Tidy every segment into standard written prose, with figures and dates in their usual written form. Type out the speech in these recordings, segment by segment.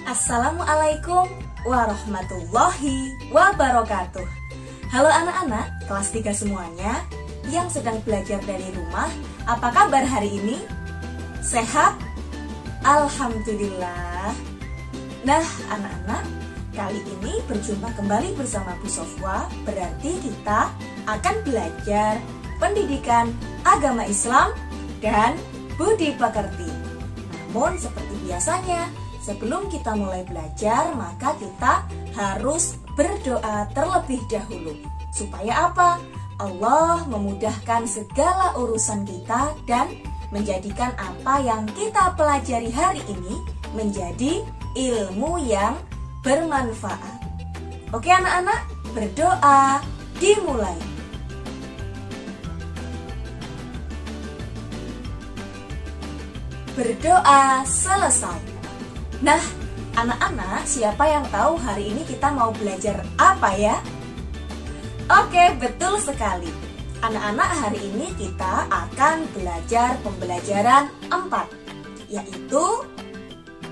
Assalamualaikum warahmatullahi wabarakatuh. Halo anak-anak kelas 3 semuanya yang sedang belajar dari rumah. Apa kabar hari ini? Sehat? Alhamdulillah. Nah anak-anak, kali ini berjumpa kembali bersama Bu Sofwa. Berarti kita akan belajar pendidikan agama Islam dan budi pekerti. Namun seperti biasanya, sebelum kita mulai belajar, maka kita harus berdoa terlebih dahulu. Supaya apa? Allah memudahkan segala urusan kita dan menjadikan apa yang kita pelajari hari ini menjadi ilmu yang bermanfaat. Oke anak-anak, berdoa dimulai. Berdoa selesai. Nah, anak-anak, siapa yang tahu hari ini kita mau belajar apa ya? Oke, betul sekali. Anak-anak, hari ini kita akan belajar pembelajaran 4, yaitu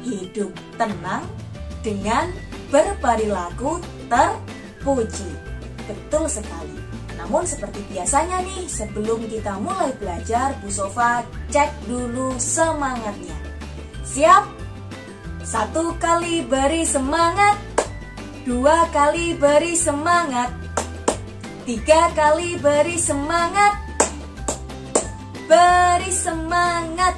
hidup tenang dengan berperilaku terpuji. Betul sekali. Namun seperti biasanya nih, sebelum kita mulai belajar, Bu Sofa cek dulu semangatnya. Siap? 1 kali beri semangat, 2 kali beri semangat, 3 kali beri semangat. Beri semangat,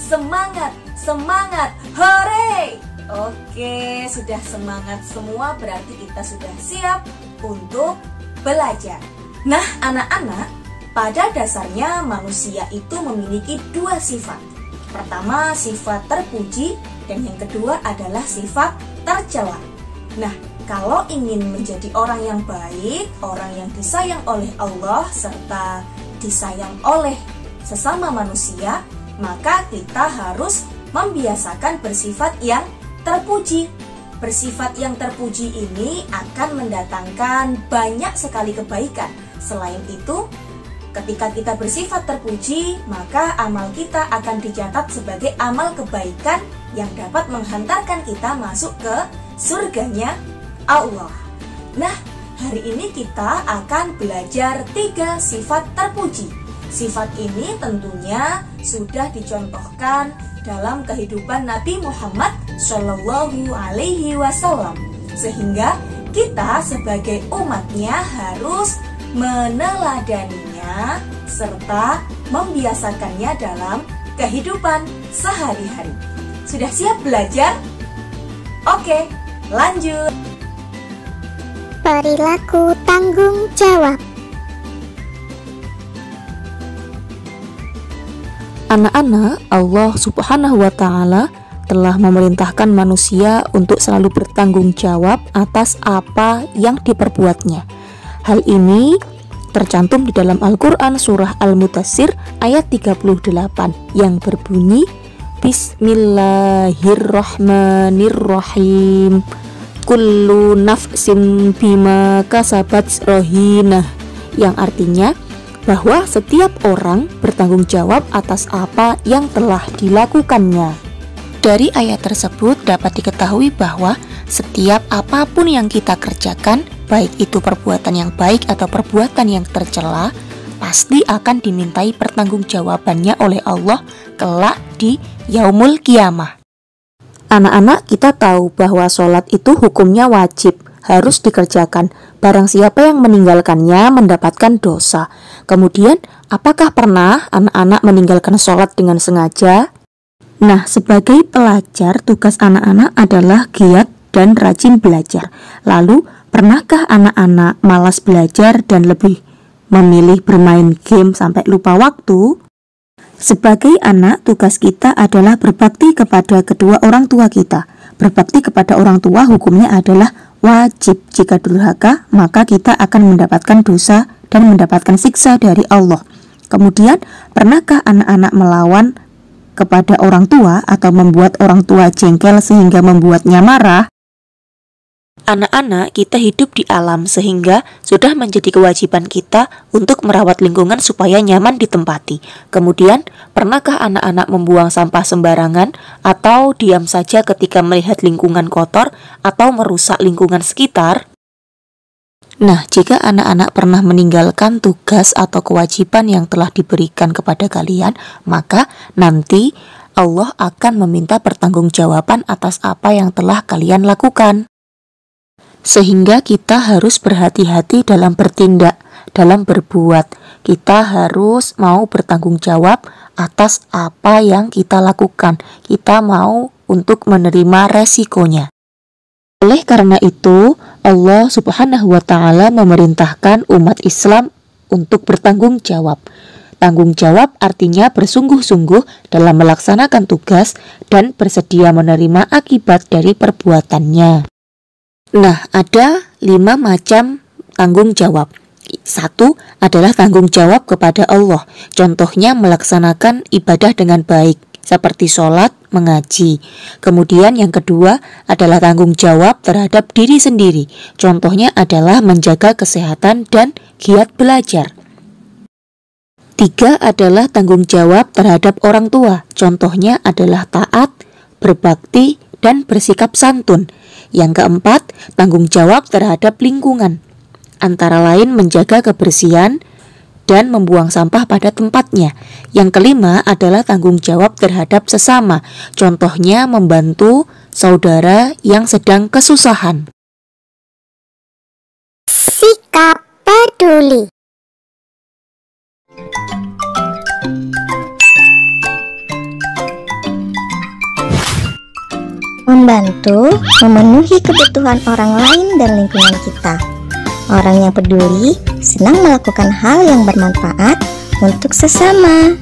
semangat, semangat, hore. Oke, sudah semangat semua, berarti kita sudah siap untuk belajar. Nah anak-anak, pada dasarnya manusia itu memiliki 2 sifat. Pertama, sifat terpuji, dan yang kedua adalah sifat tercela. Nah, kalau ingin menjadi orang yang baik, orang yang disayang oleh Allah, serta disayang oleh sesama manusia, maka kita harus membiasakan bersifat yang terpuji. Bersifat yang terpuji ini akan mendatangkan banyak sekali kebaikan. Selain itu, ketika kita bersifat terpuji, maka amal kita akan dicatat sebagai amal kebaikan yang dapat menghantarkan kita masuk ke surganya Allah. Nah, hari ini kita akan belajar 3 sifat terpuji. Sifat ini tentunya sudah dicontohkan dalam kehidupan Nabi Muhammad Shallallahu Alaihi Wasallam, sehingga kita sebagai umatnya harus meneladaninya serta membiasakannya dalam kehidupan sehari-hari. Sudah siap belajar? Oke, lanjut. Perilaku tanggung jawab. Anak-anak, Allah Subhanahu wa Ta'ala telah memerintahkan manusia untuk selalu bertanggung jawab atas apa yang diperbuatnya. Hal ini tercantum di dalam Al-Quran surah Al-Mudaththir ayat 38 yang berbunyi, Bismillahirrahmanirrahim, kullu nafsin bima kasabat rohinah, yang artinya bahwa setiap orang bertanggung jawab atas apa yang telah dilakukannya. Dari ayat tersebut dapat diketahui bahwa setiap apapun yang kita kerjakan, baik itu perbuatan yang baik atau perbuatan yang tercela, pasti akan dimintai pertanggungjawabannya oleh Allah kelak di Yaumul Qiyamah. Anak-anak, kita tahu bahwa sholat itu hukumnya wajib, harus dikerjakan. Barang siapa yang meninggalkannya mendapatkan dosa. Kemudian, apakah pernah anak-anak meninggalkan sholat dengan sengaja? Nah, sebagai pelajar, tugas anak-anak adalah giat dan rajin belajar. Lalu, pernahkah anak-anak malas belajar dan lebih memilih bermain game sampai lupa waktu? Sebagai anak, tugas kita adalah berbakti kepada kedua orang tua kita. Berbakti kepada orang tua hukumnya adalah wajib. Jika durhaka, maka kita akan mendapatkan dosa dan mendapatkan siksa dari Allah. Kemudian, pernahkah anak-anak melawan kepada orang tua atau membuat orang tua jengkel sehingga membuatnya marah? Anak-anak, kita hidup di alam sehingga sudah menjadi kewajiban kita untuk merawat lingkungan supaya nyaman ditempati. Kemudian, pernahkah anak-anak membuang sampah sembarangan atau diam saja ketika melihat lingkungan kotor atau merusak lingkungan sekitar? Nah, jika anak-anak pernah meninggalkan tugas atau kewajiban yang telah diberikan kepada kalian, maka nanti Allah akan meminta pertanggungjawaban atas apa yang telah kalian lakukan. Sehingga kita harus berhati-hati dalam bertindak, dalam berbuat. Kita harus mau bertanggung jawab atas apa yang kita lakukan. Kita mau untuk menerima resikonya. Oleh karena itu, Allah Subhanahu wa Ta'ala memerintahkan umat Islam untuk bertanggung jawab. Tanggung jawab artinya bersungguh-sungguh dalam melaksanakan tugas dan bersedia menerima akibat dari perbuatannya. Nah, ada 5 macam tanggung jawab. 1 adalah tanggung jawab kepada Allah. Contohnya melaksanakan ibadah dengan baik, seperti sholat, mengaji. Kemudian yang kedua adalah tanggung jawab terhadap diri sendiri. Contohnya adalah menjaga kesehatan dan giat belajar. 3 adalah tanggung jawab terhadap orang tua. Contohnya adalah taat, berbakti, dan bersikap santun. Yang keempat, tanggung jawab terhadap lingkungan, antara lain menjaga kebersihan dan membuang sampah pada tempatnya. Yang kelima adalah tanggung jawab terhadap sesama, contohnya membantu saudara yang sedang kesusahan. Sikap peduli. Membantu memenuhi kebutuhan orang lain dan lingkungan kita. Orang yang peduli senang melakukan hal yang bermanfaat untuk sesama.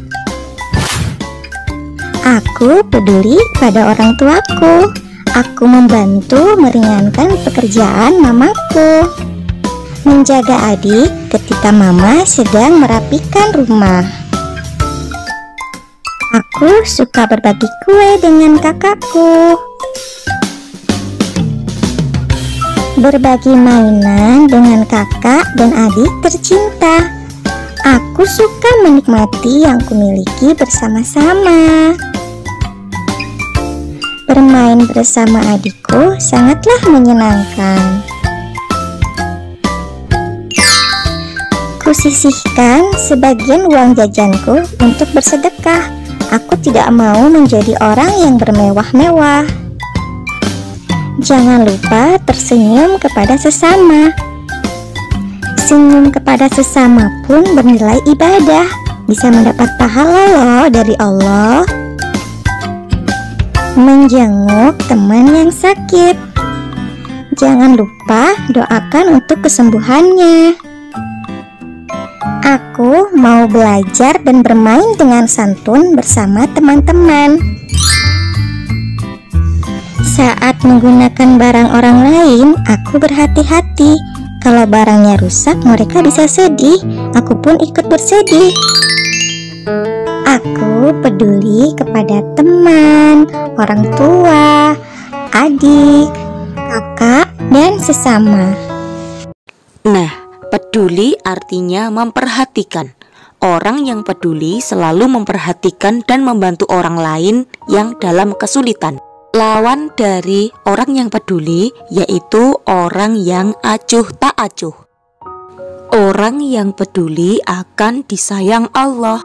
Aku peduli pada orang tuaku. Aku membantu meringankan pekerjaan mamaku. Menjaga adik ketika mama sedang merapikan rumah. Aku suka berbagi kue dengan kakakku. Berbagi mainan dengan kakak dan adik tercinta. Aku suka menikmati yang kumiliki bersama-sama. Bermain bersama adikku sangatlah menyenangkan. Kusisihkan sebagian uang jajanku untuk bersedekah. Aku tidak mau menjadi orang yang bermewah-mewah. Jangan lupa tersenyum kepada sesama. Senyum kepada sesama pun bernilai ibadah. Bisa mendapat pahala loh dari Allah. Menjenguk teman yang sakit. Jangan lupa doakan untuk kesembuhannya. Aku mau belajar dan bermain dengan santun bersama teman-teman. Saat menggunakan barang orang lain, aku berhati-hati. Kalau barangnya rusak, mereka bisa sedih. Aku pun ikut bersedih. Aku peduli kepada teman, orang tua, adik, kakak, dan sesama. Nah, peduli artinya memperhatikan. Orang yang peduli selalu memperhatikan dan membantu orang lain yang dalam kesulitan. Lawan dari orang yang peduli yaitu orang yang acuh tak acuh. Orang yang peduli akan disayang Allah.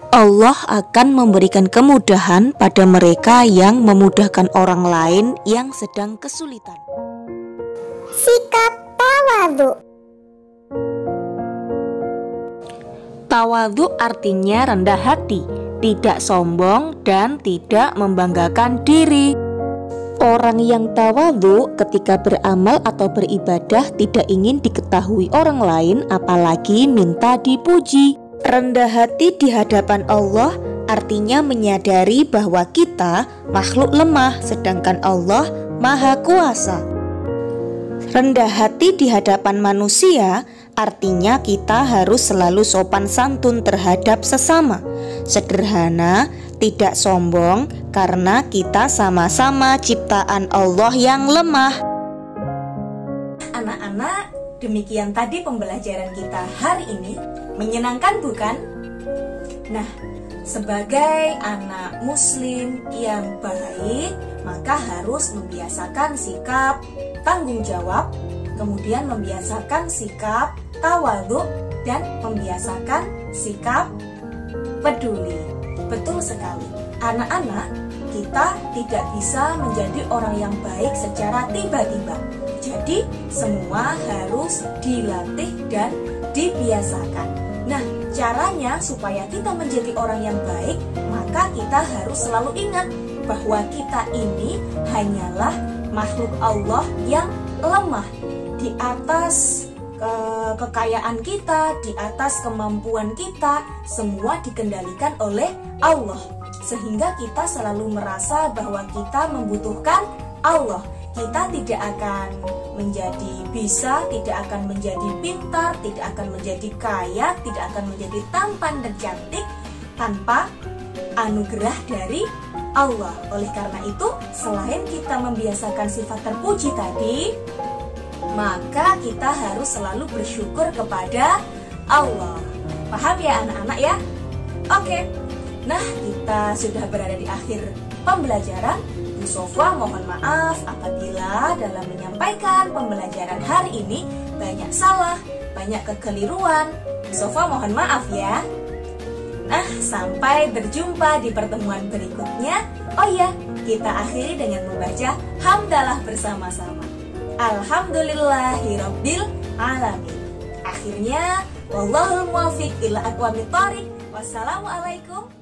Allah akan memberikan kemudahan pada mereka yang memudahkan orang lain yang sedang kesulitan. Sikap tawadhu. Tawadhu artinya rendah hati, tidak sombong dan tidak membanggakan diri. Orang yang tawadhu ketika beramal atau beribadah tidak ingin diketahui orang lain, apalagi minta dipuji. Rendah hati di hadapan Allah artinya menyadari bahwa kita makhluk lemah, sedangkan Allah Maha Kuasa. Rendah hati di hadapan manusia artinya kita harus selalu sopan santun terhadap sesama. Sederhana, tidak sombong karena kita sama-sama ciptaan Allah yang lemah. anak-anak, demikian tadi pembelajaran kita hari ini. Menyenangkan bukan? Nah, sebagai anak muslim yang baik, maka harus membiasakan sikap tanggung jawab, kemudian membiasakan sikap tawadhu, dan membiasakan sikap peduli. Betul sekali. Anak-anak, kita tidak bisa menjadi orang yang baik secara tiba-tiba. Jadi, semua harus dilatih dan dibiasakan. Nah, caranya supaya kita menjadi orang yang baik, maka kita harus selalu ingat bahwa kita ini hanyalah makhluk Allah yang lemah. Di atas kekayaan kita, di atas kemampuan kita, semua dikendalikan oleh Allah. Sehingga kita selalu merasa bahwa kita membutuhkan Allah. Kita tidak akan menjadi bisa, tidak akan menjadi pintar, tidak akan menjadi kaya, tidak akan menjadi tampan dan cantik tanpa anugerah dari Allah. Oleh karena itu, selain kita membiasakan sifat terpuji tadi, maka kita harus selalu bersyukur kepada Allah. Paham ya anak-anak ya? Oke. Nah, kita sudah berada di akhir pembelajaran. Bu Sofwa mohon maaf apabila dalam menyampaikan pembelajaran hari ini banyak salah, banyak kekeliruan. Bu Sofwa mohon maaf ya. Nah, sampai berjumpa di pertemuan berikutnya. Oh iya, kita akhiri dengan membaca hamdalah bersama-sama. Alhamdulillahirabbil alamin. Akhirnya, wallahul muwaffiq ila aqwamit thoriq. Wassalamualaikum